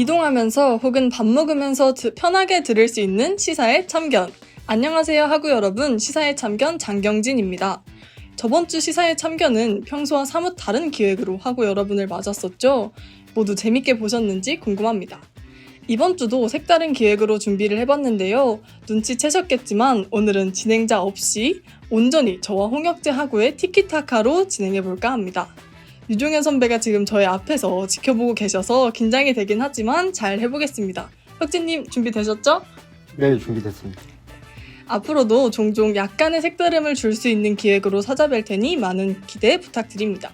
이동하면서 혹은 밥 먹으면서 편하게 들을 수 있는 시사의 참견. 안녕하세요 하구 여러분, 시사의 참견 장경진입니다. 저번 주 시사의 참견은 평소와 사뭇 다른 기획으로 하구 여러분을 맞았었죠. 모두 재밌게 보셨는지 궁금합니다. 이번 주도 색다른 기획으로 준비를 해봤는데요. 눈치채셨겠지만 오늘은 진행자 없이 온전히 저와 홍혁재 하구의 티키타카로 진행해볼까 합니다. 유종현 선배가 지금 저의 앞에서 지켜보고 계셔서 긴장이 되긴 하지만 잘 해보겠습니다. 혁재님 준비되셨죠? 네, 준비됐습니다. 앞으로도 종종 약간의 색다름을 줄 수 있는 기획으로 찾아뵐 테니 많은 기대 부탁드립니다.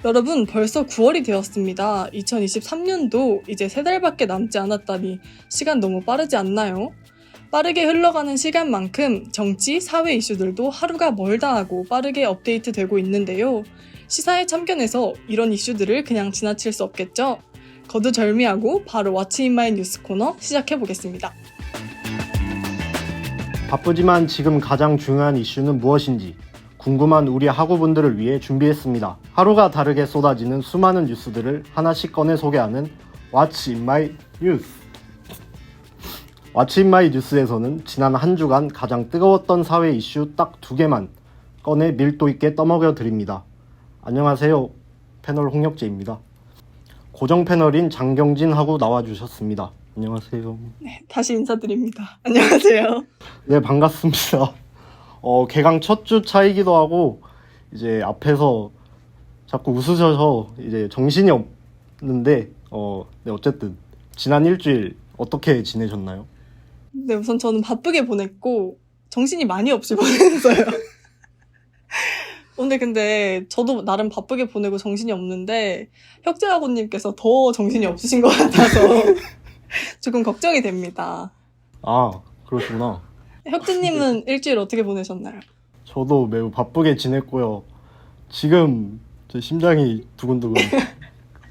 여러분, 벌써 9월이 되었습니다. 2023년도 이제 3달밖에 남지 않았다니 시간 너무 빠르지 않나요? 빠르게 흘러가는 시간만큼 정치, 사회 이슈들도 하루가 멀다 하고 빠르게 업데이트되고 있는데요. 시사의 참견에서 이런 이슈들을 그냥 지나칠 수 없겠죠? 거두절미하고 바로 What's in my news 코너 시작해보겠습니다. 바쁘지만 지금 가장 중요한 이슈는 무엇인지 궁금한 우리 학우분들을 위해 준비했습니다. 하루가 다르게 쏟아지는 수많은 뉴스들을 하나씩 꺼내 소개하는 What's in my news. What's in my news에서는 지난 한 주간 가장 뜨거웠던 사회 이슈 딱 2개만 꺼내 밀도 있게 떠먹여 드립니다. 안녕하세요. 패널 홍혁재입니다. 고정 패널인 장경진 하구 나와주셨습니다. 안녕하세요. 네, 다시 인사드립니다. 안녕하세요. 네, 반갑습니다. 개강 첫 주 차이기도 하고 이제 앞에서 자꾸 웃으셔서 이제 정신이 없는데 네, 어쨌든 지난 일주일 어떻게 지내셨나요? 네, 우선 저는 바쁘게 보냈고 정신이 많이 없이 보냈어요. 오늘 근데 저도 나름 바쁘게 보내고 정신이 없는데 혁재학우님께서 더 정신이 없으신 것 같아서 조금 걱정이 됩니다. 아, 그러시구나. 혁재님은 일주일 어떻게 보내셨나요? 저도 매우 바쁘게 지냈고요. 지금 제 심장이 두근두근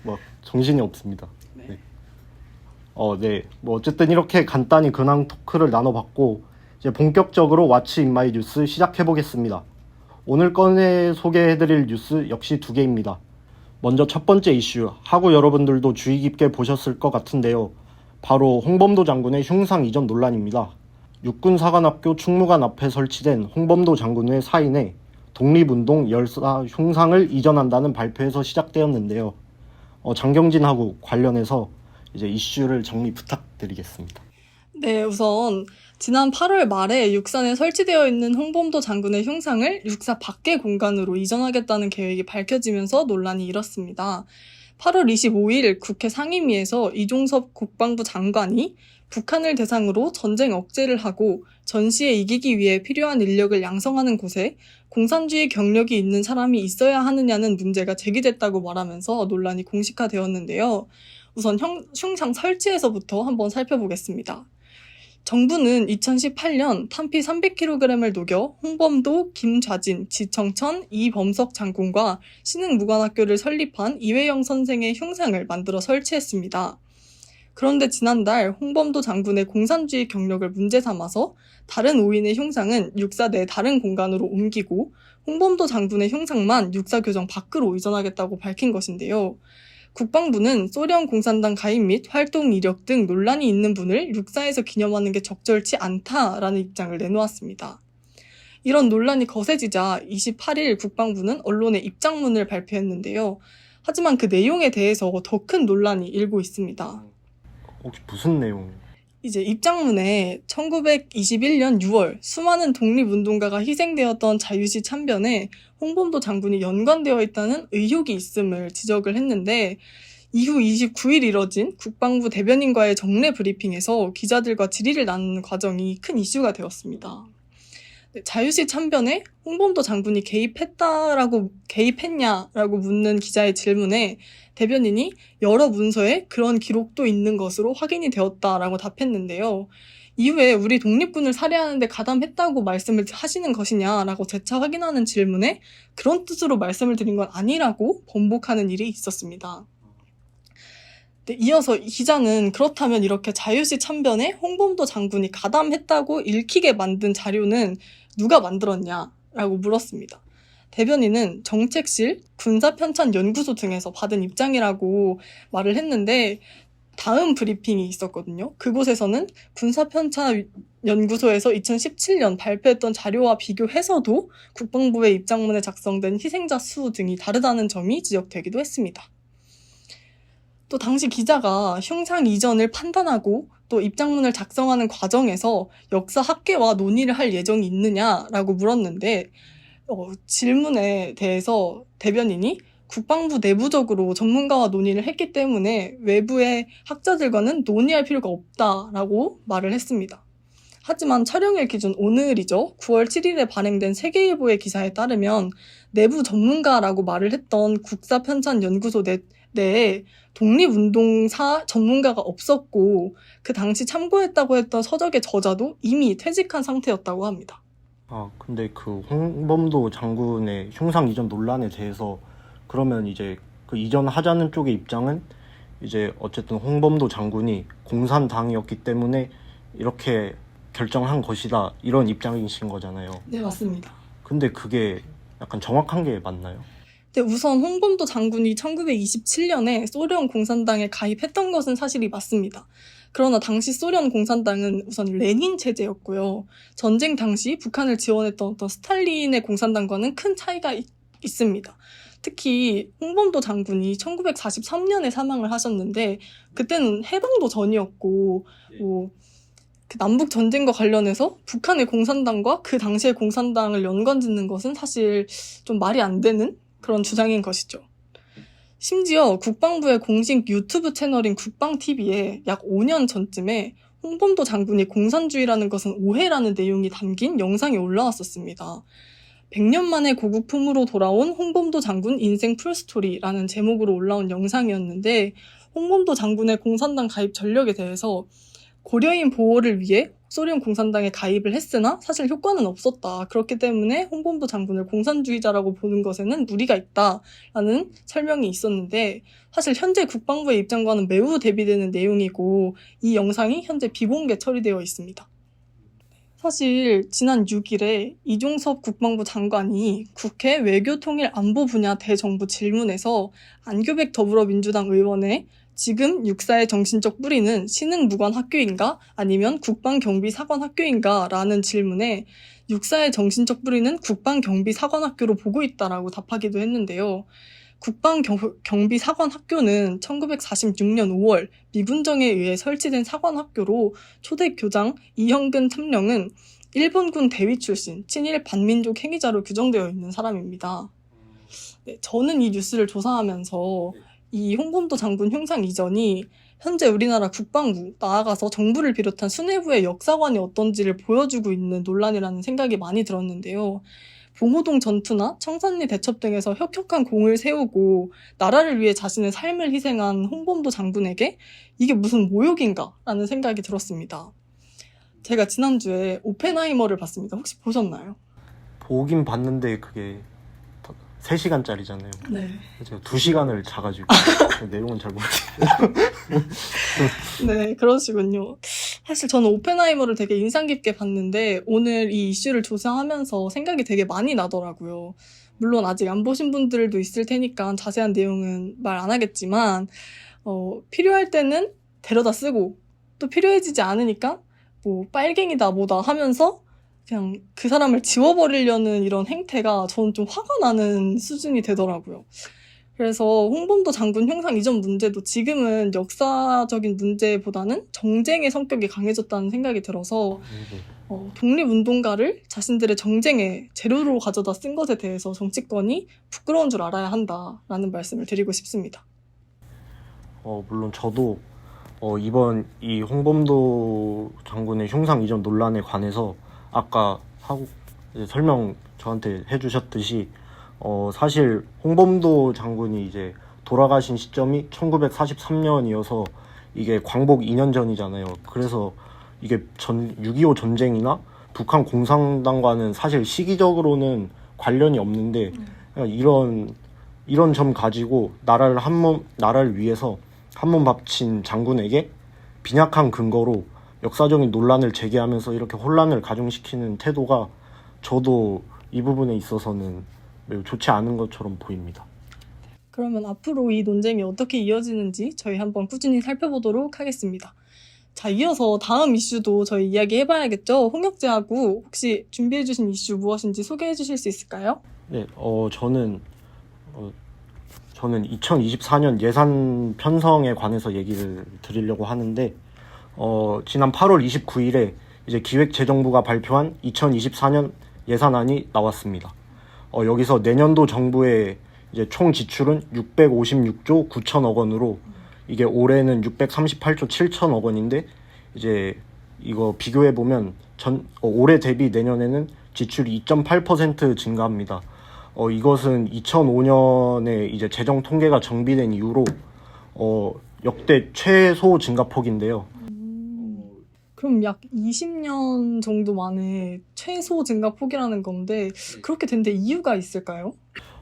막 정신이 없습니다. 네. 네. 뭐 어쨌든 이렇게 간단히 근황 토크를 나눠봤고 이제 본격적으로 What's in my news 시작해보겠습니다. 오늘 꺼내 소개해드릴 뉴스 역시 2개입니다. 먼저 첫 번째 이슈, 하구 여러분들도 주의 깊게 보셨을 것 같은데요. 바로 홍범도 장군의 흉상 이전 논란입니다. 육군사관학교 충무관 앞에 설치된 홍범도 장군의 사인에 독립운동 열사 흉상을 이전한다는 발표에서 시작되었는데요. 장경진 하구 관련해서 이제 이슈를 정리 부탁드리겠습니다. 네, 우선 지난 8월 말에 육산에 설치되어 있는 홍범도 장군의 흉상을 육사 밖의 공간으로 이전하겠다는 계획이 밝혀지면서 논란이 일었습니다. 8월 25일 국회 상임위에서 이종섭 국방부 장관이 북한을 대상으로 전쟁 억제를 하고 전시에 이기기 위해 필요한 인력을 양성하는 곳에 공산주의 경력이 있는 사람이 있어야 하느냐는 문제가 제기됐다고 말하면서 논란이 공식화되었는데요. 우선 흉상 설치에서부터 한번 살펴보겠습니다. 정부는 2018년 탄피 300kg을 녹여 홍범도, 김좌진, 지청천, 이범석 장군과 신흥무관학교를 설립한 이회영 선생의 흉상을 만들어 설치했습니다. 그런데 지난달 홍범도 장군의 공산주의 경력을 문제 삼아서 다른 5인의 흉상은 육사 내 다른 공간으로 옮기고 홍범도 장군의 흉상만 육사 교정 밖으로 이전하겠다고 밝힌 것인데요. 국방부는 소련 공산당 가입 및 활동 이력 등 논란이 있는 분을 육사에서 기념하는 게 적절치 않다라는 입장을 내놓았습니다. 이런 논란이 거세지자 28일 국방부는 언론에 입장문을 발표했는데요. 하지만 그 내용에 대해서 더 큰 논란이 일고 있습니다. 혹시 무슨 내용? 이제 입장문에 1921년 6월 수많은 독립운동가가 희생되었던 자유시 참변에 홍범도 장군이 연관되어 있다는 의혹이 있음을 지적을 했는데 이후 29일 이뤄진 국방부 대변인과의 정례 브리핑에서 기자들과 질의를 나누는 과정이 큰 이슈가 되었습니다. 자유시 참변에 홍범도 장군이 개입했냐라고 묻는 기자의 질문에 대변인이 여러 문서에 그런 기록도 있는 것으로 확인이 되었다라고 답했는데요. 이후에 우리 독립군을 살해하는데 가담했다고 말씀을 하시는 것이냐라고 재차 확인하는 질문에 그런 뜻으로 말씀을 드린 건 아니라고 번복하는 일이 있었습니다. 이어서 이 기자는 그렇다면 이렇게 자유시 참변에 홍범도 장군이 가담했다고 읽히게 만든 자료는 누가 만들었냐라고 물었습니다. 대변인은 정책실, 군사편찬연구소 등에서 받은 입장이라고 말을 했는데 다음 브리핑이 있었거든요. 그곳에서는 군사편찬연구소에서 2017년 발표했던 자료와 비교해서도 국방부의 입장문에 작성된 희생자 수 등이 다르다는 점이 지적되기도 했습니다. 또 당시 기자가 흉상 이전을 판단하고 또 입장문을 작성하는 과정에서 역사 학계와 논의를 할 예정이 있느냐라고 물었는데 질문에 대해서 대변인이 국방부 내부적으로 전문가와 논의를 했기 때문에 외부의 학자들과는 논의할 필요가 없다라고 말을 했습니다. 하지만 촬영일 기준 오늘이죠. 9월 7일에 발행된 세계일보의 기사에 따르면 내부 전문가라고 말을 했던 국사편찬연구소 내에 독립운동사 전문가가 없었고 그 당시 참고했다고 했던 서적의 저자도 이미 퇴직한 상태였다고 합니다. 근데 그 홍범도 장군의 흉상 이전 논란에 대해서 그러면 이제 그 이전하자는 쪽의 입장은 이제 어쨌든 홍범도 장군이 공산당이었기 때문에 이렇게 결정한 것이다 이런 입장이신 거잖아요. 네, 맞습니다. 근데 그게 약간 정확한 게 맞나요? 네, 우선 홍범도 장군이 1927년에 소련 공산당에 가입했던 것은 사실이 맞습니다. 그러나 당시 소련 공산당은 우선 레닌 체제였고요. 전쟁 당시 북한을 지원했던 어떤 스탈린의 공산당과는 큰 차이가 있습니다. 특히 홍범도 장군이 1943년에 사망을 하셨는데 그때는 해방도 전이었고 그 남북 전쟁과 관련해서 북한의 공산당과 그 당시의 공산당을 연관짓는 것은 사실 좀 말이 안 되는 그런 주장인 것이죠. 심지어 국방부의 공식 유튜브 채널인 국방TV에 약 5년 전쯤에 홍범도 장군이 공산주의라는 것은 오해라는 내용이 담긴 영상이 올라왔었습니다. 100년 만에 고국품으로 돌아온 홍범도 장군 인생 풀스토리라는 제목으로 올라온 영상이었는데 홍범도 장군의 공산당 가입 전력에 대해서 고려인 보호를 위해 소련 공산당에 가입을 했으나 사실 효과는 없었다. 그렇기 때문에 홍범도 장군을 공산주의자라고 보는 것에는 무리가 있다라는 설명이 있었는데 사실 현재 국방부의 입장과는 매우 대비되는 내용이고 이 영상이 현재 비공개 처리되어 있습니다. 사실 지난 6일에 이종섭 국방부 장관이 국회 외교통일안보 분야 대정부 질문에서 안규백 더불어민주당 의원의 지금 육사의 정신적 뿌리는 신흥무관학교인가 아니면 국방경비사관학교인가 라는 질문에 육사의 정신적 뿌리는 국방경비사관학교로 보고 있다라고 답하기도 했는데요. 국방경비사관학교는 1946년 5월 미군정에 의해 설치된 사관학교로 초대 교장 이형근 탐령은 일본군 대위 출신 친일 반민족 행위자로 규정되어 있는 사람입니다. 네, 저는 이 뉴스를 조사하면서 이 홍범도 장군 흉상 이전이 현재 우리나라 국방부, 나아가서 정부를 비롯한 수뇌부의 역사관이 어떤지를 보여주고 있는 논란이라는 생각이 많이 들었는데요. 봉호동 전투나 청산리 대첩 등에서 혁혁한 공을 세우고 나라를 위해 자신의 삶을 희생한 홍범도 장군에게 이게 무슨 모욕인가라는 생각이 들었습니다. 제가 지난주에 오펜하이머를 봤습니다. 혹시 보셨나요? 보긴 봤는데 그게 3시간짜리잖아요. 네. 제가 2시간을 자가지고 내용은 잘 모르겠어요. 네, 그러시군요. 사실 저는 오펜하이머를 되게 인상 깊게 봤는데 오늘 이 이슈를 조사하면서 생각이 되게 많이 나더라고요. 물론 아직 안 보신 분들도 있을 테니까 자세한 내용은 말 안 하겠지만 필요할 때는 데려다 쓰고 또 필요해지지 않으니까 뭐 빨갱이다 뭐다 하면서 그냥 그 사람을 지워버리려는 이런 행태가 저는 좀 화가 나는 수준이 되더라고요. 그래서 홍범도 장군 흉상 이전 문제도 지금은 역사적인 문제보다는 정쟁의 성격이 강해졌다는 생각이 들어서 독립운동가를 자신들의 정쟁의 재료로 가져다 쓴 것에 대해서 정치권이 부끄러운 줄 알아야 한다라는 말씀을 드리고 싶습니다. 물론 저도 이번 이 홍범도 장군의 흉상 이전 논란에 관해서 아까 설명 저한테 해주셨듯이 사실 홍범도 장군이 이제 돌아가신 시점이 1943년이어서 이게 광복 2년 전이잖아요. 그래서 이게 6.25 전쟁이나 북한 공산당과는 사실 시기적으로는 관련이 없는데 이런 점 가지고 나라를 위해서 한 몸 바친 장군에게 빈약한 근거로 역사적인 논란을 제기하면서 이렇게 혼란을 가중시키는 태도가 저도 이 부분에 있어서는 매우 좋지 않은 것처럼 보입니다. 그러면 앞으로 이 논쟁이 어떻게 이어지는지 저희 한번 꾸준히 살펴보도록 하겠습니다. 자, 이어서 다음 이슈도 저희 이야기해봐야겠죠? 홍역재하고 혹시 준비해주신 이슈 무엇인지 소개해주실 수 있을까요? 네, 저는 2024년 예산 편성에 관해서 얘기를 드리려고 하는데, 지난 8월 29일에 이제 기획재정부가 발표한 2024년 예산안이 나왔습니다. 여기서 내년도 정부의 이제 총 지출은 656조 9천억 원으로, 이게 올해는 638조 7천억 원인데, 이제 이거 비교해 보면 올해 대비 내년에는 지출이 2.8% 증가합니다. 이것은 2005년에 이제 재정 통계가 정비된 이후로 역대 최소 증가폭인데요. 그럼 약 20년 정도 만에 최소 증가폭이라는 건데 그렇게 된 데 이유가 있을까요?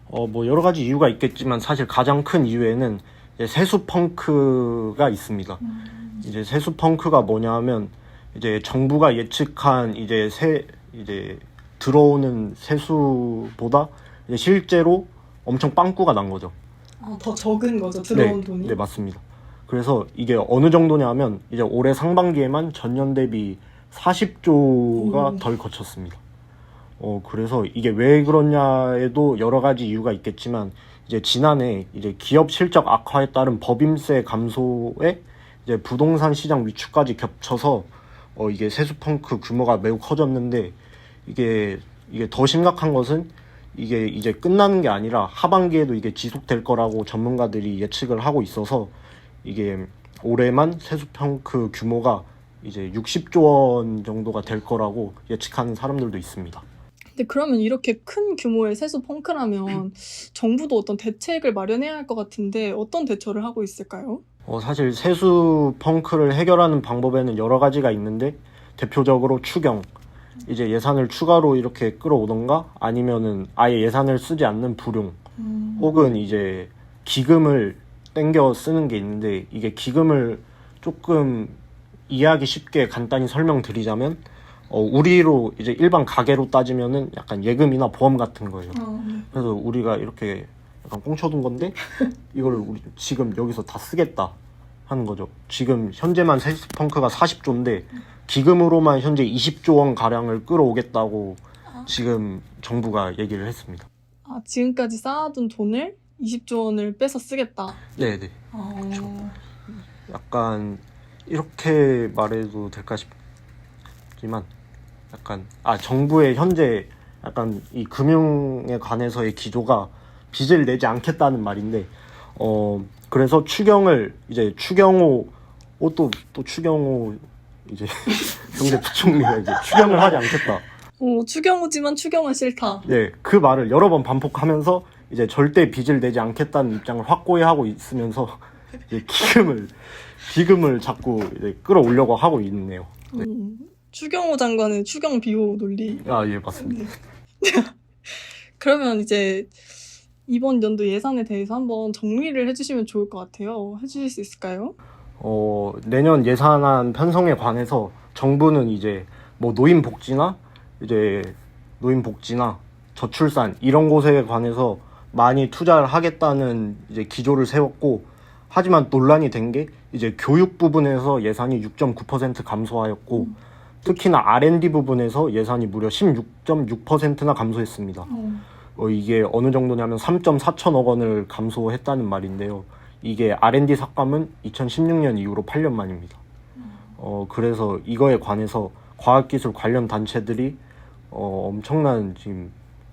뭐 여러 가지 이유가 있겠지만 사실 가장 큰 이유에는 이제 세수 펑크가 있습니다. 이제 세수 펑크가 뭐냐면 이제 정부가 예측한 이제 들어오는 세수보다 이제 실제로 엄청 빵꾸가 난 거죠. 더 적은 거죠, 들어온 돈이? 네, 맞습니다. 그래서 이게 어느 정도냐면 이제 올해 상반기에만 전년 대비 40조가 덜 거쳤습니다. 그래서 이게 왜 그러냐에도 여러 가지 이유가 있겠지만 이제 지난해 이제 기업 실적 악화에 따른 법인세 감소에 이제 부동산 시장 위축까지 겹쳐서 이게 세수 펑크 규모가 매우 커졌는데 이게 더 심각한 것은 이게 이제 끝나는 게 아니라 하반기에도 이게 지속될 거라고 전문가들이 예측을 하고 있어서 이게 올해만 세수 펑크 규모가 이제 60조 원 정도가 될 거라고 예측하는 사람들도 있습니다. 근데 그러면 이렇게 큰 규모의 세수 펑크라면 정부도 어떤 대책을 마련해야 할 것 같은데 어떤 대처를 하고 있을까요? 사실 세수 펑크를 해결하는 방법에는 여러 가지가 있는데 대표적으로 추경, 이제 예산을 추가로 이렇게 끌어오던가 아니면은 아예 예산을 쓰지 않는 불용, 혹은 이제 기금을 땡겨 쓰는 게 있는데 이게 기금을 조금 이해하기 쉽게 간단히 설명드리자면 우리로 이제 일반 가계로 따지면은 약간 예금이나 보험 같은 거예요. 그래서 우리가 이렇게 약간 꽁쳐둔 건데 이걸 우리 지금 여기서 다 쓰겠다 하는 거죠. 지금 현재만 세수 펑크가 40조인데 기금으로만 현재 20조 원 가량을 끌어오겠다고 지금 정부가 얘기를 했습니다. 지금까지 쌓아둔 돈을 20조 원을 빼서 쓰겠다. 네네. 그렇죠. 약간 이렇게 말해도 될까 싶지만 약간 정부의 현재 약간 이 금융에 관해서의 기조가 빚을 내지 않겠다는 말인데 그래서 추경을 이제 추경호 또 추경호 이제 경제부총리가 이제 추경을 하지 않겠다. 추경호지만 추경은 싫다. 네, 그 말을 여러 번 반복하면서 이제 절대 빚을 내지 않겠다는 입장을 확고히 하고 있으면서 이제 기금을 자꾸 이제 끌어오려고 하고 있네요. 네. 추경호 장관의 추경 비호 논리. 예, 맞습니다. 그러면 이제 이번 연도 예산에 대해서 한번 정리를 해주시면 좋을 것 같아요. 해주실 수 있을까요? 내년 예산안 편성에 관해서 정부는 이제 뭐 노인복지나 저출산 이런 곳에 관해서 많이 투자를 하겠다는 이제 기조를 세웠고, 하지만 논란이 된 게 이제 교육 부분에서 예산이 6.9% 감소하였고 특히나 R&D 부분에서 예산이 무려 16.6%나 감소했습니다. 이게 어느 정도냐면 3.4천억 원을 감소했다는 말인데요. 이게 R&D 삭감은 2016년 이후로 8년 만입니다. 그래서 이거에 관해서 과학기술 관련 단체들이 엄청난 지금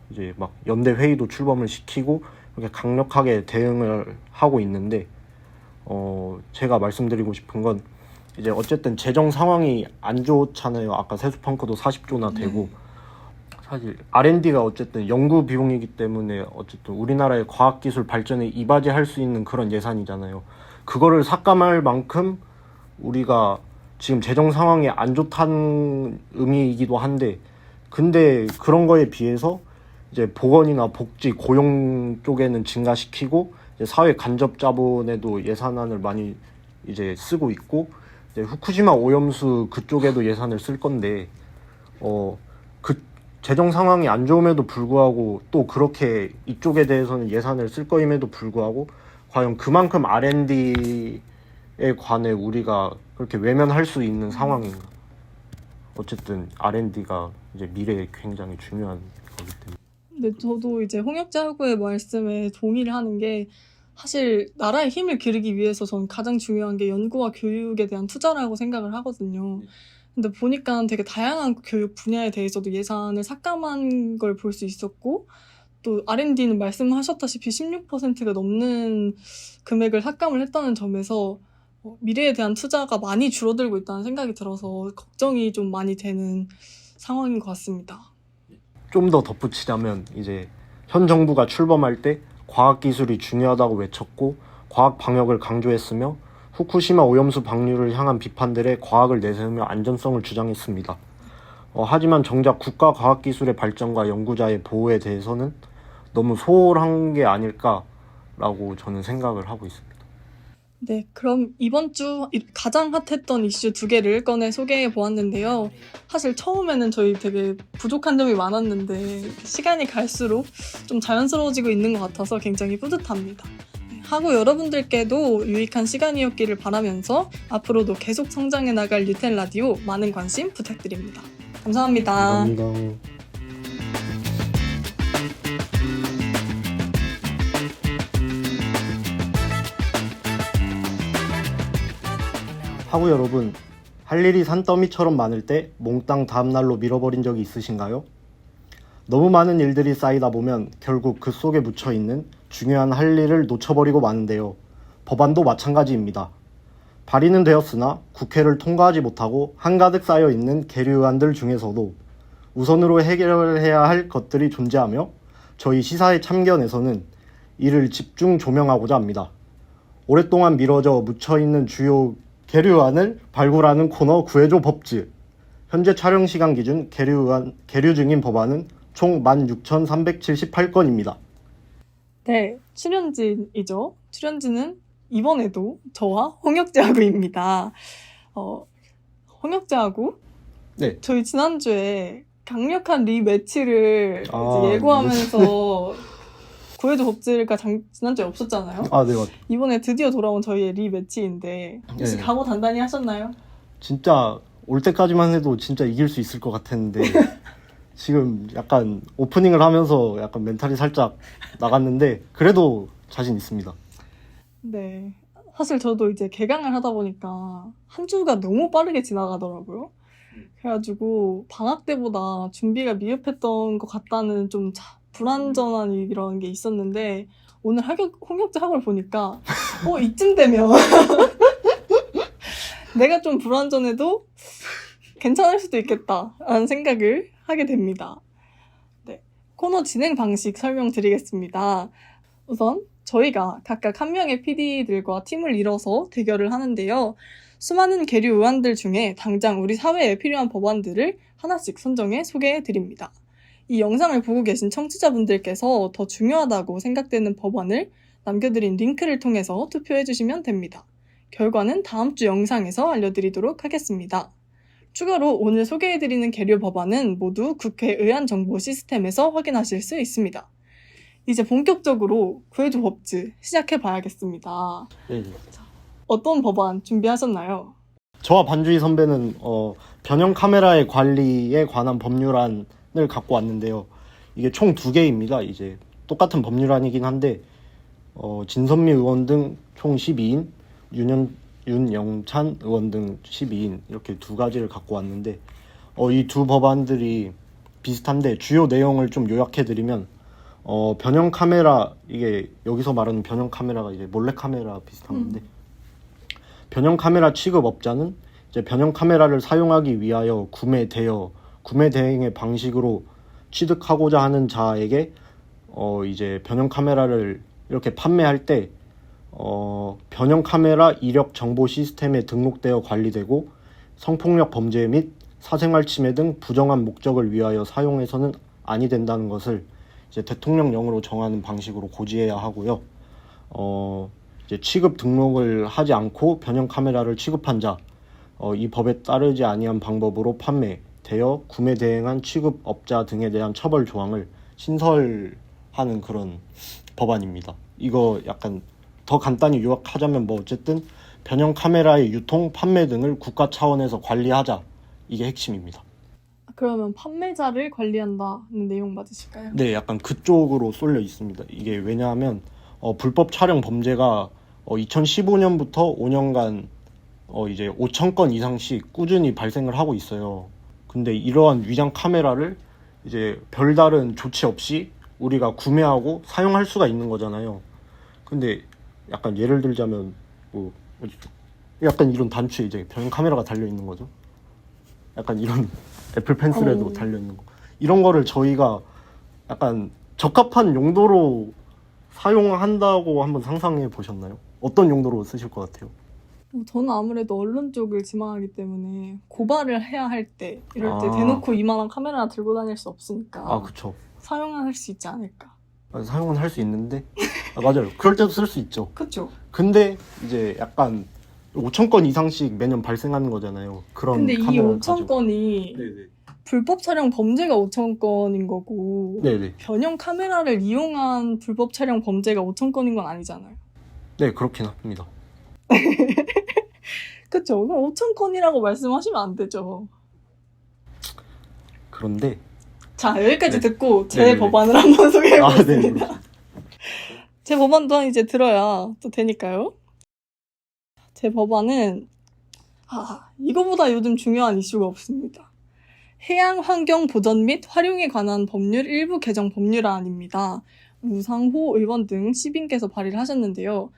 이제 막 연대 회의도 출범을 시키고 이렇게 강력하게 대응을 하고 있는데, 제가 말씀드리고 싶은 건 이제 어쨌든 재정 상황이 안 좋잖아요. 아까 세수 펑크도 40조나 되고 사실 R&D가 어쨌든 연구 비용이기 때문에 어쨌든 우리나라의 과학기술 발전에 이바지할 수 있는 그런 예산이잖아요. 그거를 삭감할 만큼 우리가 지금 재정 상황이 안 좋다는 의미이기도 한데, 근데 그런 거에 비해서 이제 보건이나 복지, 고용 쪽에는 증가시키고 이제 사회 간접 자본에도 예산안을 많이 이제 쓰고 있고, 이제 후쿠시마 오염수 그쪽에도 예산을 쓸 건데 재정 상황이 안 좋음에도 불구하고 또 그렇게 이쪽에 대해서는 예산을 쓸 거임에도 불구하고 과연 그만큼 R&D에 관해 우리가 그렇게 외면할 수 있는 상황인가? 어쨌든 R&D가 이제 미래에 굉장히 중요한 거기 때문에. 근데 저도 이제 홍역자 학우의 말씀에 동의를 하는 게 사실 나라의 힘을 기르기 위해서 저는 가장 중요한 게 연구와 교육에 대한 투자라고 생각을 하거든요. 근데 보니까 되게 다양한 교육 분야에 대해서도 예산을 삭감한 걸 볼 수 있었고 또 R&D는 말씀하셨다시피 16%가 넘는 금액을 삭감을 했다는 점에서 미래에 대한 투자가 많이 줄어들고 있다는 생각이 들어서 걱정이 좀 많이 되는 상황인 것 같습니다. 좀 더 덧붙이자면 이제 현 정부가 출범할 때 과학기술이 중요하다고 외쳤고 과학 방역을 강조했으며 후쿠시마 오염수 방류를 향한 비판들에 과학을 내세우며 안전성을 주장했습니다. 하지만 정작 국가 과학기술의 발전과 연구자의 보호에 대해서는 너무 소홀한 게 아닐까라고 저는 생각을 하고 있습니다. 네, 그럼 이번 주 가장 핫했던 이슈 2개를 꺼내 소개해 보았는데요. 사실 처음에는 저희 되게 부족한 점이 많았는데 시간이 갈수록 좀 자연스러워지고 있는 것 같아서 굉장히 뿌듯합니다. 하고 여러분들께도 유익한 시간이었기를 바라면서 앞으로도 계속 성장해 나갈 뉴텐 라디오 많은 관심 부탁드립니다. 감사합니다. 감사합니다. 하고 여러분, 할 일이 산더미처럼 많을 때 몽땅 다음날로 밀어버린 적이 있으신가요? 너무 많은 일들이 쌓이다 보면 결국 그 속에 묻혀있는 중요한 할 일을 놓쳐버리고 마는데요. 법안도 마찬가지입니다. 발의는 되었으나 국회를 통과하지 못하고 한가득 쌓여있는 계류안들 중에서도 우선으로 해결해야 할 것들이 존재하며 저희 시사의 참견에서는 이를 집중 조명하고자 합니다. 오랫동안 미뤄져 묻혀있는 주요 계류안을 발굴하는 코너 구해줘 법즈. 현재 촬영 시간 기준 계류 중인 법안은 총 16,378건입니다. 네, 출연진이죠. 출연진은 이번에도 저와 홍역자하구입니다. 홍역자하구? 네. 저희 지난주에 강력한 리매치를 이제 아, 예고하면서 구해줘 법즈가 지난주에 없었잖아요. 아, 네, 맞. 이번에 드디어 돌아온 저희의 리매치인데 혹시 네. 각오 단단히 하셨나요? 진짜 올 때까지만 해도 진짜 이길 수 있을 것 같았는데 지금 약간 오프닝을 하면서 약간 멘탈이 살짝 나갔는데 그래도 자신 있습니다. 네. 사실 저도 이제 개강을 하다 보니까 한 주가 너무 빠르게 지나가더라고요. 그래가지고 방학 때보다 준비가 미흡했던 것 같다는 좀 불안전한 이런 게 있었는데 오늘 홍역자 학을 보니까 이쯤 되면 내가 좀 불안전해도 괜찮을 수도 있겠다라는 생각을 하게 됩니다. 네, 코너 진행 방식 설명드리겠습니다. 우선 저희가 각각 한 명의 PD들과 팀을 이뤄서 대결을 하는데요. 수많은 계류 의안들 중에 당장 우리 사회에 필요한 법안들을 하나씩 선정해 소개해드립니다. 이 영상을 보고 계신 청취자분들께서 더 중요하다고 생각되는 법안을 남겨드린 링크를 통해서 투표해주시면 됩니다. 결과는 다음 주 영상에서 알려드리도록 하겠습니다. 추가로 오늘 소개해드리는 계류 법안은 모두 국회 의안 정보 시스템에서 확인하실 수 있습니다. 이제 본격적으로 구해줘 법즈 시작해봐야겠습니다. 네. 어떤 법안 준비하셨나요? 저와 반주희 선배는 변형 카메라의 관리에 관한 법률안을 갖고 왔는데요. 이게 총 2개입니다. 이제 똑같은 법률안이긴 한데 진선미 의원 등 총 12인, 윤영찬 의원 등 12인 이렇게 2가지를 갖고 왔는데 이 2 법안들이 비슷한데 주요 내용을 좀 요약해드리면 변형 카메라, 이게 여기서 말하는 변형 카메라가 이제 몰래 카메라 비슷한 건데 변형 카메라 취급업자는 이제 변형 카메라를 사용하기 위하여 구매 대행의 방식으로 취득하고자 하는 자에게 이제 변형 카메라를 이렇게 판매할 때 변형 카메라 이력 정보 시스템에 등록되어 관리되고 성폭력 범죄 및 사생활 침해 등 부정한 목적을 위하여 사용해서는 아니 된다는 것을 이제 대통령령으로 정하는 방식으로 고지해야 하고요. 이제 취급 등록을 하지 않고 변형 카메라를 취급한 자, 이 법에 따르지 아니한 방법으로 판매, 되어 구매 대행한 취급업자 등에 대한 처벌 조항을 신설하는 그런 법안입니다. 이거 약간 더 간단히 요약하자면 뭐 어쨌든 변형 카메라의 유통, 판매 등을 국가 차원에서 관리하자. 이게 핵심입니다. 그러면 판매자를 관리한다는 내용 맞으실까요? 네, 약간 그쪽으로 쏠려 있습니다. 이게 왜냐하면 불법 촬영 범죄가 2015년부터 5년간 이제 5천 건 이상씩 꾸준히 발생을 하고 있어요. 근데 이러한 위장 카메라를 이제 별다른 조치 없이 우리가 구매하고 사용할 수가 있는 거잖아요. 근데 약간 예를 들자면 뭐 어디죠? 약간 이런 단추에 이제 변형 카메라가 달려 있는 거죠. 약간 이런 애플 펜슬에도 달려 있는 거. 이런 거를 저희가 약간 적합한 용도로 사용한다고 한번 상상해 보셨나요? 어떤 용도로 쓰실 것 같아요? 저는 아무래도 언론 쪽을 지망하기 때문에 고발을 해야 할 때 이럴 때 아. 대놓고 이만한 카메라 들고 다닐 수 없으니까 아, 그쵸. 사용할 수 있지 않을까. 사용은 할 수 있는데 맞아요. 그럴 때도 쓸 수 있죠. 그렇죠. 근데 이제 약간 5천 건 이상씩 매년 발생하는 거잖아요. 그런 근데 이 카메라를 5천 가지고. 건이 네네. 불법 촬영 범죄가 5천 건인 거고 네네. 변형 카메라를 이용한 불법 촬영 범죄가 5천 건인 건 아니잖아요. 네, 그렇긴 합니다. 그렇죠. 그럼 5천 건이라고 말씀하시면 안 되죠. 그런데 자, 여기까지 네. 듣고 제 네네네. 법안을 한번 소개해 아, 네. 보겠습니다. 제 법안도 이제 들어야 또 되니까요. 제 법안은 이거보다 요즘 중요한 이슈가 없습니다. 해양 환경 보전 및 활용에 관한 법률 일부 개정 법률안입니다. 우상호 의원 등 시민께서 발의를 하셨는데요.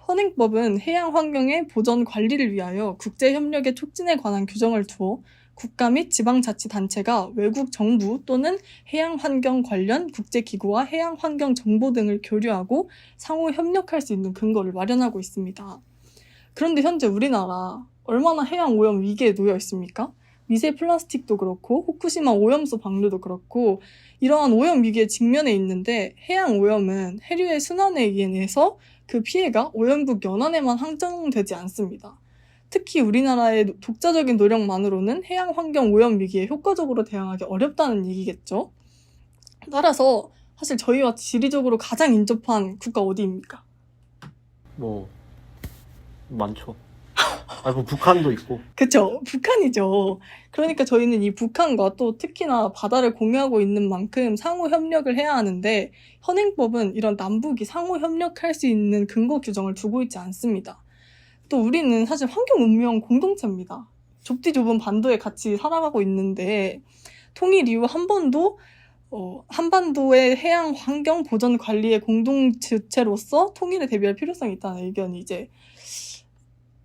현행법은 해양 환경의 보전 관리를 위하여 국제 협력의 촉진에 관한 규정을 두어 국가 및 지방자치단체가 외국 정부 또는 해양환경 관련 국제기구와 해양환경 정보 등을 교류하고 상호 협력할 수 있는 근거를 마련하고 있습니다. 그런데 현재 우리나라 얼마나 해양 오염 위기에 놓여 있습니까? 미세 플라스틱도 그렇고 후쿠시마 오염수 방류도 그렇고 이러한 오염 위기에 직면해 있는데 해양 오염은 해류의 순환에 의해서 그 피해가 오염국 연안에만 한정되지 않습니다. 특히 우리나라의 독자적인 노력만으로는 해양 환경 오염 위기에 효과적으로 대응하기 어렵다는 얘기겠죠. 따라서 사실 저희와 지리적으로 가장 인접한 국가 어디입니까? 뭐 많죠. 뭐 북한도 있고. 그쵸, 북한이죠. 그러니까 저희는 이 북한과 또 특히나 바다를 공유하고 있는 만큼 상호 협력을 해야 하는데 현행법은 이런 남북이 상호 협력할 수 있는 근거 규정을 두고 있지 않습니다. 또 우리는 사실 환경 운명 공동체입니다. 좁디 좁은 반도에 같이 살아가고 있는데 통일 이후 한 번도 한반도의 해양 환경 보전 관리의 공동 주체로서 통일에 대비할 필요성이 있다는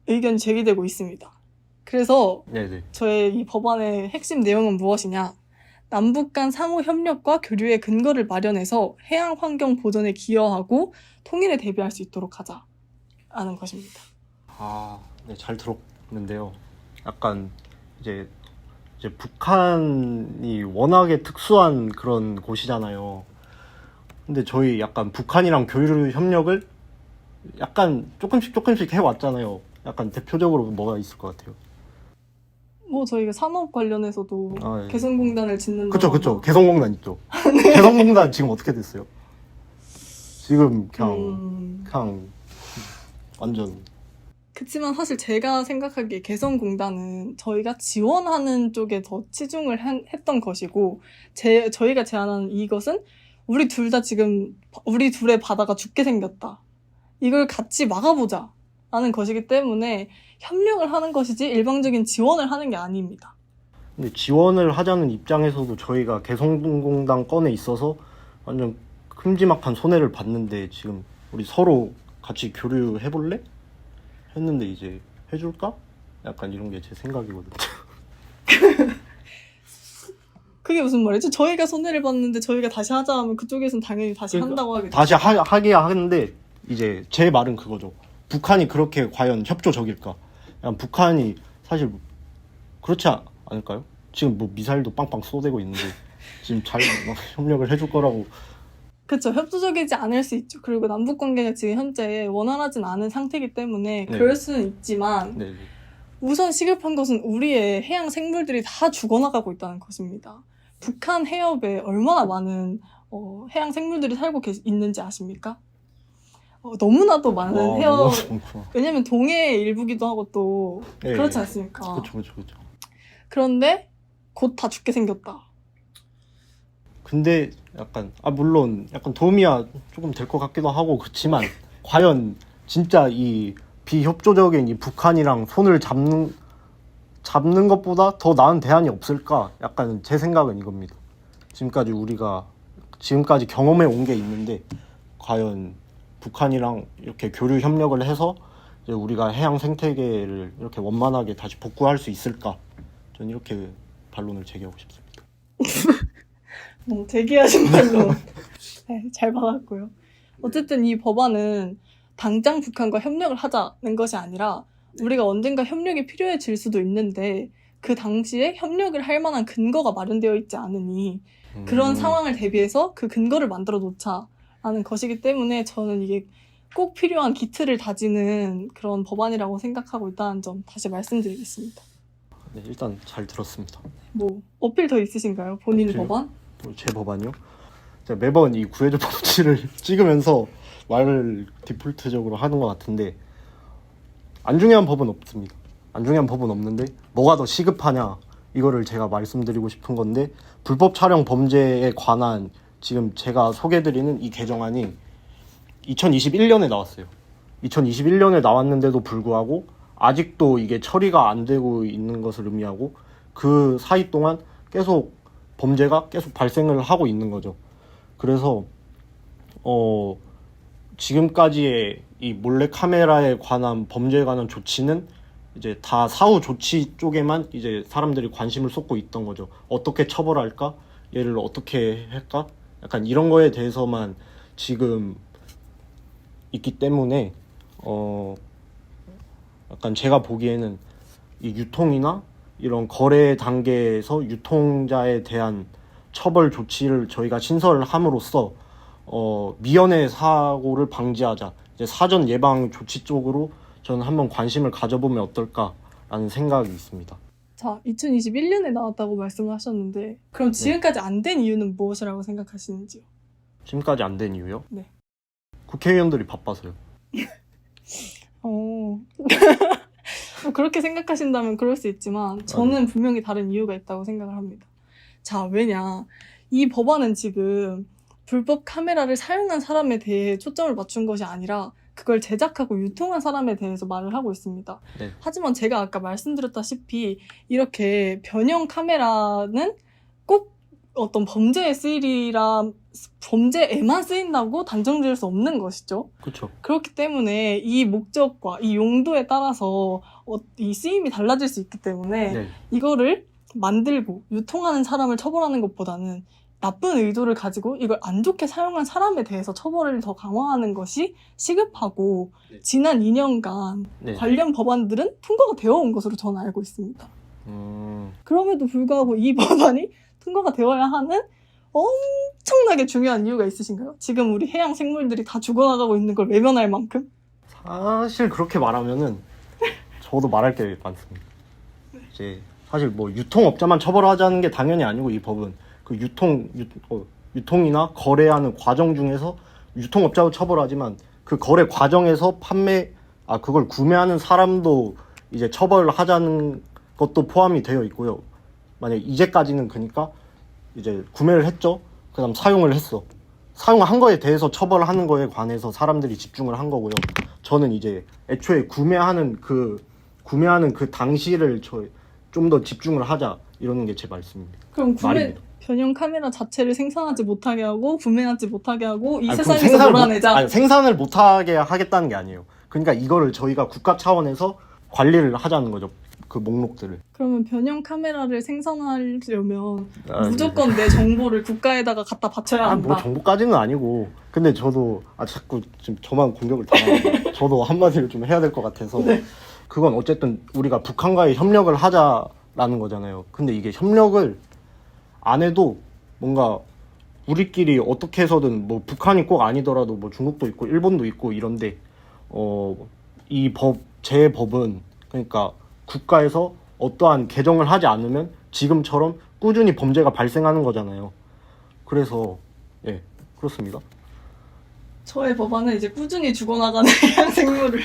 의견이 제기되고 있습니다. 그래서 네네. 저의 이 법안의 핵심 내용은 무엇이냐? 남북 간 상호 협력과 교류의 근거를 마련해서 해양 환경 보전에 기여하고 통일에 대비할 수 있도록 하자라는 것입니다. 네, 잘 들었는데요. 약간 이제 북한이 워낙에 특수한 그런 곳이잖아요. 근데 저희 약간 북한이랑 교류 협력을 약간 조금씩 해왔잖아요. 약간 대표적으로 뭐가 있을 것 같아요. 뭐 저희가 산업 관련해서도 예. 개성공단을 짓는다. 그쵸. 개성공단 있죠. 개성공단 지금 어떻게 됐어요? 지금 그냥 완전. 그치만 사실 제가 생각하기에 개성공단은 저희가 지원하는 쪽에 더 치중을 했던 것이고 저희가 제안하는 이것은 우리 둘의 바다가 죽게 생겼다. 이걸 같이 막아보자 라는 것이기 때문에 협력을 하는 것이지 일방적인 지원을 하는 게 아닙니다. 근데 지원을 하자는 입장에서도 저희가 개성공단 건에 있어서 완전 큼지막한 손해를 봤는데 지금 우리 서로 같이 교류해볼래? 했는데 이제 해줄까? 약간 이런 게 제 생각이거든요. 그게 무슨 말이죠? 저희가 손해를 봤는데 저희가 다시 하자 하면 그쪽에서는 당연히 다시 한다고 하겠죠. 다시 하기야 하는데 이제 제 말은 그거죠. 북한이 그렇게 과연 협조적일까? 약간 북한이 사실 그렇지 않을까요? 지금 뭐 미사일도 빵빵 쏘대고 있는데 지금 잘 협력을 해줄 거라고. 그렇죠. 협조적이지 않을 수 있죠. 그리고 남북관계가 지금 현재 원활하진 않은 상태이기 때문에 네. 그럴 수는 있지만 네. 우선 시급한 것은 우리의 해양 생물들이 다 죽어나가고 있다는 것입니다. 북한 해협에 얼마나 많은 해양 생물들이 살고 있는지 아십니까? 너무나도 많은 와, 해협, 너무 많구나. 왜냐면 동해의 일부기도 하고 또 네. 그렇지 않습니까? 그쵸. 그런데 곧 다 죽게 생겼다. 근데 약간 물론 약간 도움이야 조금 될 것 같기도 하고 그렇지만 과연 진짜 이 비협조적인 이 북한이랑 손을 잡는 것보다 더 나은 대안이 없을까? 약간 제 생각은 이겁니다. 지금까지 경험해 온 게 있는데 과연 북한이랑 이렇게 교류 협력을 해서 이제 우리가 해양 생태계를 이렇게 원만하게 다시 복구할 수 있을까? 전 이렇게 반론을 제기하고 싶습니다. 제기하신 말로 네, 잘 받았고요. 어쨌든 이 법안은 당장 북한과 협력을 하자는 것이 아니라 우리가 언젠가 협력이 필요해질 수도 있는데 그 당시에 협력을 할 만한 근거가 마련되어 있지 않으니 그런 상황을 대비해서 그 근거를 만들어 놓자라는 것이기 때문에 저는 이게 꼭 필요한 기틀을 다지는 그런 법안이라고 생각하고 있다는 점 다시 말씀드리겠습니다. 네, 일단 잘 들었습니다. 뭐 어필 더 있으신가요? 본인 어필요? 법안? 제 법안이요? 제가 매번 이 구해줘 법칙을 찍으면서 말을 디폴트적으로 하는 것 같은데 안 중요한 법은 없습니다. 안 중요한 법은 없는데 뭐가 더 시급하냐 이거를 제가 말씀드리고 싶은 건데 불법 촬영 범죄에 관한 지금 제가 소개해드리는 이 개정안이 2021년에 나왔어요. 2021년에 나왔는데도 불구하고 아직도 이게 처리가 안 되고 있는 것을 의미하고 그 사이 동안 계속 범죄가 계속 발생을 하고 있는 거죠. 그래서 지금까지의 이 몰래 카메라에 관한 범죄에 관한 조치는 이제 다 사후 조치 쪽에만 이제 사람들이 관심을 쏟고 있던 거죠. 어떻게 처벌할까? 얘를 어떻게 할까? 약간 이런 거에 대해서만 지금 있기 때문에 약간 제가 보기에는 이 유통이나 이런 거래 단계에서 유통자에 대한 처벌 조치를 저희가 신설을 함으로써 미연의 사고를 방지하자. 이제 사전 예방 조치 쪽으로 저는 한번 관심을 가져보면 어떨까라는 생각이 있습니다. 자, 2021년에 나왔다고 말씀을 하셨는데 그럼 지금까지 안 된 이유는 무엇이라고 생각하시는지요? 지금까지 안 된 이유요? 네. 국회의원들이 바빠서요. 뭐 그렇게 생각하신다면 그럴 수 있지만 저는 분명히 다른 이유가 있다고 생각을 합니다. 자, 왜냐? 이 법안은 지금 불법 카메라를 사용한 사람에 대해 초점을 맞춘 것이 아니라 그걸 제작하고 유통한 사람에 대해서 말을 하고 있습니다. 네. 하지만 제가 아까 말씀드렸다시피 이렇게 변형 카메라는 꼭 어떤 범죄에 범죄에만 쓰인다고 단정 지을 수 없는 것이죠. 그렇죠. 그렇기 때문에 이 목적과 이 용도에 따라서 이 쓰임이 달라질 수 있기 때문에 네. 이거를 만들고 유통하는 사람을 처벌하는 것보다는 나쁜 의도를 가지고 이걸 안 좋게 사용한 사람에 대해서 처벌을 더 강화하는 것이 시급하고 지난 2년간 관련 법안들은 통과가 되어 온 것으로 저는 알고 있습니다. 그럼에도 불구하고 이 법안이 통과가 되어야 하는 엄청나게 중요한 이유가 있으신가요? 지금 우리 해양 생물들이 다 죽어나가고 있는 걸 외면할 만큼? 사실 그렇게 말하면은 저도 말할 게 많습니다. 이제 사실 뭐 유통업자만 처벌하자는 게 당연히 아니고 이 법은 그 유통이나 거래하는 과정 중에서 유통업자도 처벌하지만 그 거래 과정에서 그걸 구매하는 사람도 이제 처벌을 하자는 것도 포함이 되어 있고요. 만약 이제까지는 그러니까 이제 구매를 했죠. 그다음 사용을 했어. 사용한 거에 대해서 처벌하는 거에 관해서 사람들이 집중을 한 거고요. 저는 이제 애초에 구매하는 그 당시를 좀 더 집중을 하자 이러는 게 제 말씀입니다. 그럼 변형 카메라 자체를 생산하지 못하게 하고 구매하지 못하게 하고 이 세상에서 몰아내자. 생산을 못하게 하겠다는 게 아니에요. 그러니까 이거를 저희가 국가 차원에서 관리를 하자는 거죠. 그 목록들을. 그러면 변형 카메라를 생산하려면 무조건 내 정보를 국가에다가 갖다 바쳐야 한다. 뭐 정보까지는 아니고. 근데 저도 자꾸 지금 저만 공격을 당하는데 저도 한마디를 좀 해야 될 것 같아서. 네. 그건 어쨌든 우리가 북한과의 협력을 하자라는 거잖아요. 근데 이게 협력을 안 해도 뭔가 우리끼리 어떻게 해서든 뭐 북한이 꼭 아니더라도 뭐 중국도 있고 일본도 있고 이런데 제 법은 그러니까 국가에서 어떠한 개정을 하지 않으면 지금처럼 꾸준히 범죄가 발생하는 거잖아요. 그래서 예, 그렇습니다. 저의 법안은 이제 꾸준히 죽어나가는 해양생물을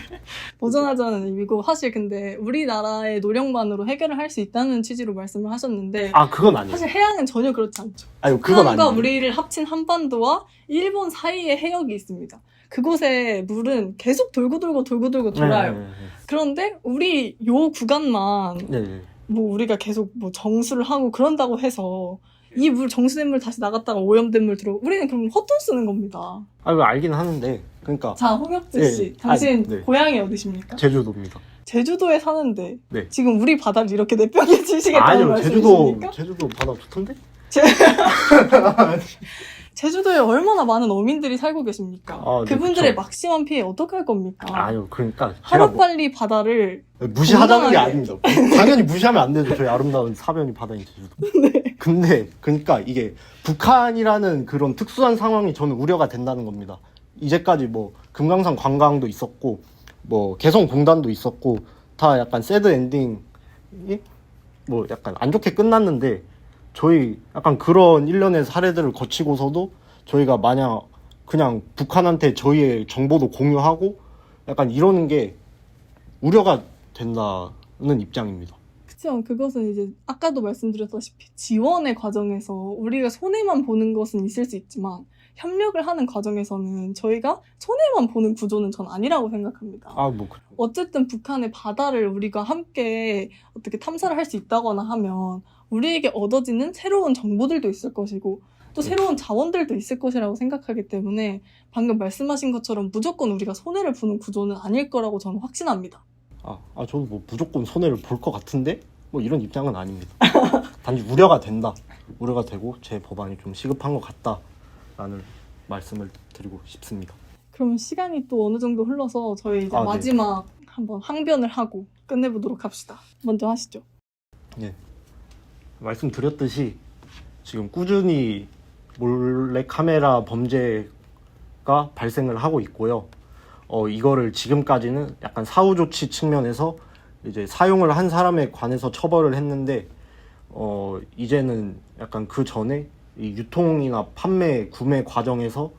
보존하자는 의미고, 사실 근데 우리나라의 노력만으로 해결을 할 수 있다는 취지로 말씀을 하셨는데, 아, 그건 아니에요. 사실 해양은 전혀 그렇지 않죠. 아니, 그건 북한과 아니에요. 우리를 합친 한반도와 일본 사이에 해역이 있습니다. 그곳에 물은 계속 돌고 돌아요. 네, 그런데 우리 요 구간만 네, 네. 뭐 우리가 계속 뭐 정수를 하고 그런다고 해서 이 물 정수된 물 다시 나갔다가 오염된 물 들어, 우리는 그럼 헛돈 쓰는 겁니다. 아, 이거 알긴 하는데, 그러니까 자, 홍혁재 예, 씨, 예. 당신 아니, 네. 고향이 어디십니까? 제주도입니다. 제주도에 사는데 네. 지금 우리 바다를 이렇게 내팽개 치시겠다는 아니요, 말씀이십니까? 제주도 바다 좋던데? 제주도에 얼마나 많은 어민들이 살고 계십니까? 아, 네, 그분들의 그쵸. 막심한 피해 어떻게 할 겁니까? 아니요, 그러니까 제가 하루빨리 바다를 무시하자는 게 건강하게. 아닙니다. 당연히 무시하면 안 되죠. 저희 아름다운 사변이 바다인 제주도. 네. 근데 그러니까 이게 북한이라는 그런 특수한 상황이 저는 우려가 된다는 겁니다. 이제까지 뭐 금강산 관광도 있었고 뭐 개성공단도 있었고 다 약간 새드 엔딩이 뭐 약간 안 좋게 끝났는데, 저희 약간 그런 일련의 사례들을 거치고서도 저희가 만약 그냥 북한한테 저희의 정보도 공유하고 약간 이러는 게 우려가 된다는 입장입니다. 그렇죠. 그것은 이제 아까도 말씀드렸다시피 지원의 과정에서 우리가 손해만 보는 것은 있을 수 있지만, 협력을 하는 과정에서는 저희가 손해만 보는 구조는 전 아니라고 생각합니다. 아, 뭐 어쨌든 북한의 바다를 우리가 함께 어떻게 탐사를 할 수 있다거나 하면 우리에게 얻어지는 새로운 정보들도 있을 것이고 또 새로운 자원들도 있을 것이라고 생각하기 때문에 방금 말씀하신 것처럼 무조건 우리가 손해를 보는 구조는 아닐 거라고 저는 확신합니다. 저도 뭐 무조건 손해를 볼 것 같은데 뭐 이런 입장은 아닙니다. 단지 우려가 된다. 우려가 되고 제 법안이 좀 시급한 것 같다라는 말씀을 드리고 싶습니다. 그럼 시간이 또 어느 정도 흘러서 저희 이제 네. 마지막 한번 항변을 하고 끝내보도록 합시다. 먼저 하시죠. 예. 말씀드렸듯이 지금 꾸준히 몰래 카메라 범죄가 발생을 하고 있고요. 이거를 지금까지는 약간 사후 조치 측면에서 이제 사용을 한 사람에 관해서 처벌을 했는데, 이제는 약간 그 전에 이 유통이나 판매, 구매 과정에서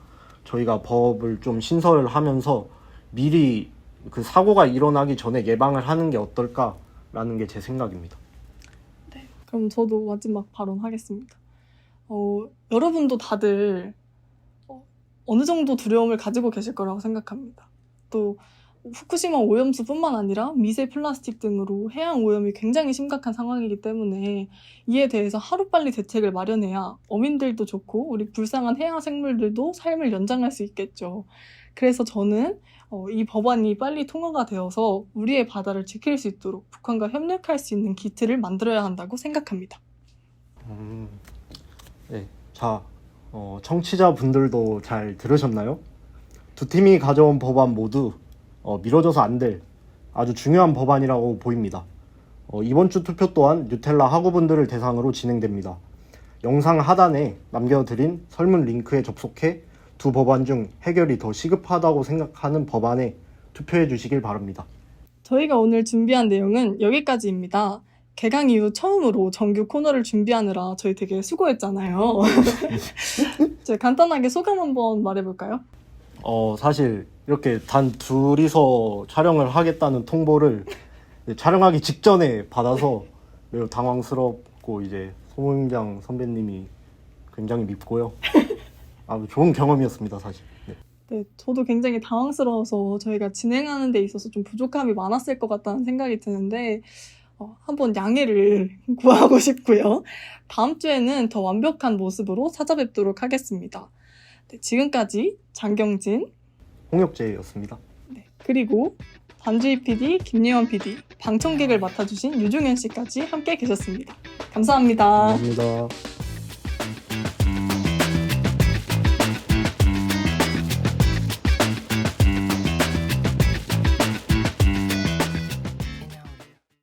저희가 법을 좀 신설을 하면서 미리 그 사고가 일어나기 전에 예방을 하는 게 어떨까라는 게 제 생각입니다. 그럼 저도 마지막 발언하겠습니다. 여러분도 다들 어느 정도 두려움을 가지고 계실 거라고 생각합니다. 또 후쿠시마 오염수뿐만 아니라 미세 플라스틱 등으로 해양 오염이 굉장히 심각한 상황이기 때문에 이에 대해서 하루빨리 대책을 마련해야 어민들도 좋고 우리 불쌍한 해양 생물들도 삶을 연장할 수 있겠죠. 그래서 저는 이 법안이 빨리 통과가 되어서 우리의 바다를 지킬 수 있도록 북한과 협력할 수 있는 기틀을 만들어야 한다고 생각합니다. 네. 자, 청취자분들도 잘 들으셨나요? 두 팀이 가져온 법안 모두 미뤄져서 안 될 아주 중요한 법안이라고 보입니다. 이번 주 투표 또한 뉴텔라 학우분들을 대상으로 진행됩니다. 영상 하단에 남겨드린 설문 링크에 접속해 두 법안 중 해결이 더 시급하다고 생각하는 법안에 투표해 주시길 바랍니다. 저희가 오늘 준비한 내용은 여기까지입니다. 개강 이후 처음으로 정규 코너를 준비하느라 저희 되게 수고했잖아요. 저희 간단하게 소감 한번 말해볼까요? 사실 이렇게 단 둘이서 촬영을 하겠다는 통보를 촬영하기 직전에 받아서 매우 당황스럽고, 이제 소모임장 선배님이 굉장히 밉고요. 좋은 경험이었습니다, 사실. 네. 네, 저도 굉장히 당황스러워서 저희가 진행하는 데 있어서 좀 부족함이 많았을 것 같다는 생각이 드는데 한번 양해를 구하고 싶고요. 다음 주에는 더 완벽한 모습으로 찾아뵙도록 하겠습니다. 네, 지금까지 장경진, 홍혁재였습니다. 네, 그리고 반주희 PD, 김예원 PD, 방청객을 맡아주신 유종현 씨까지 함께 계셨습니다. 감사합니다. 감사합니다.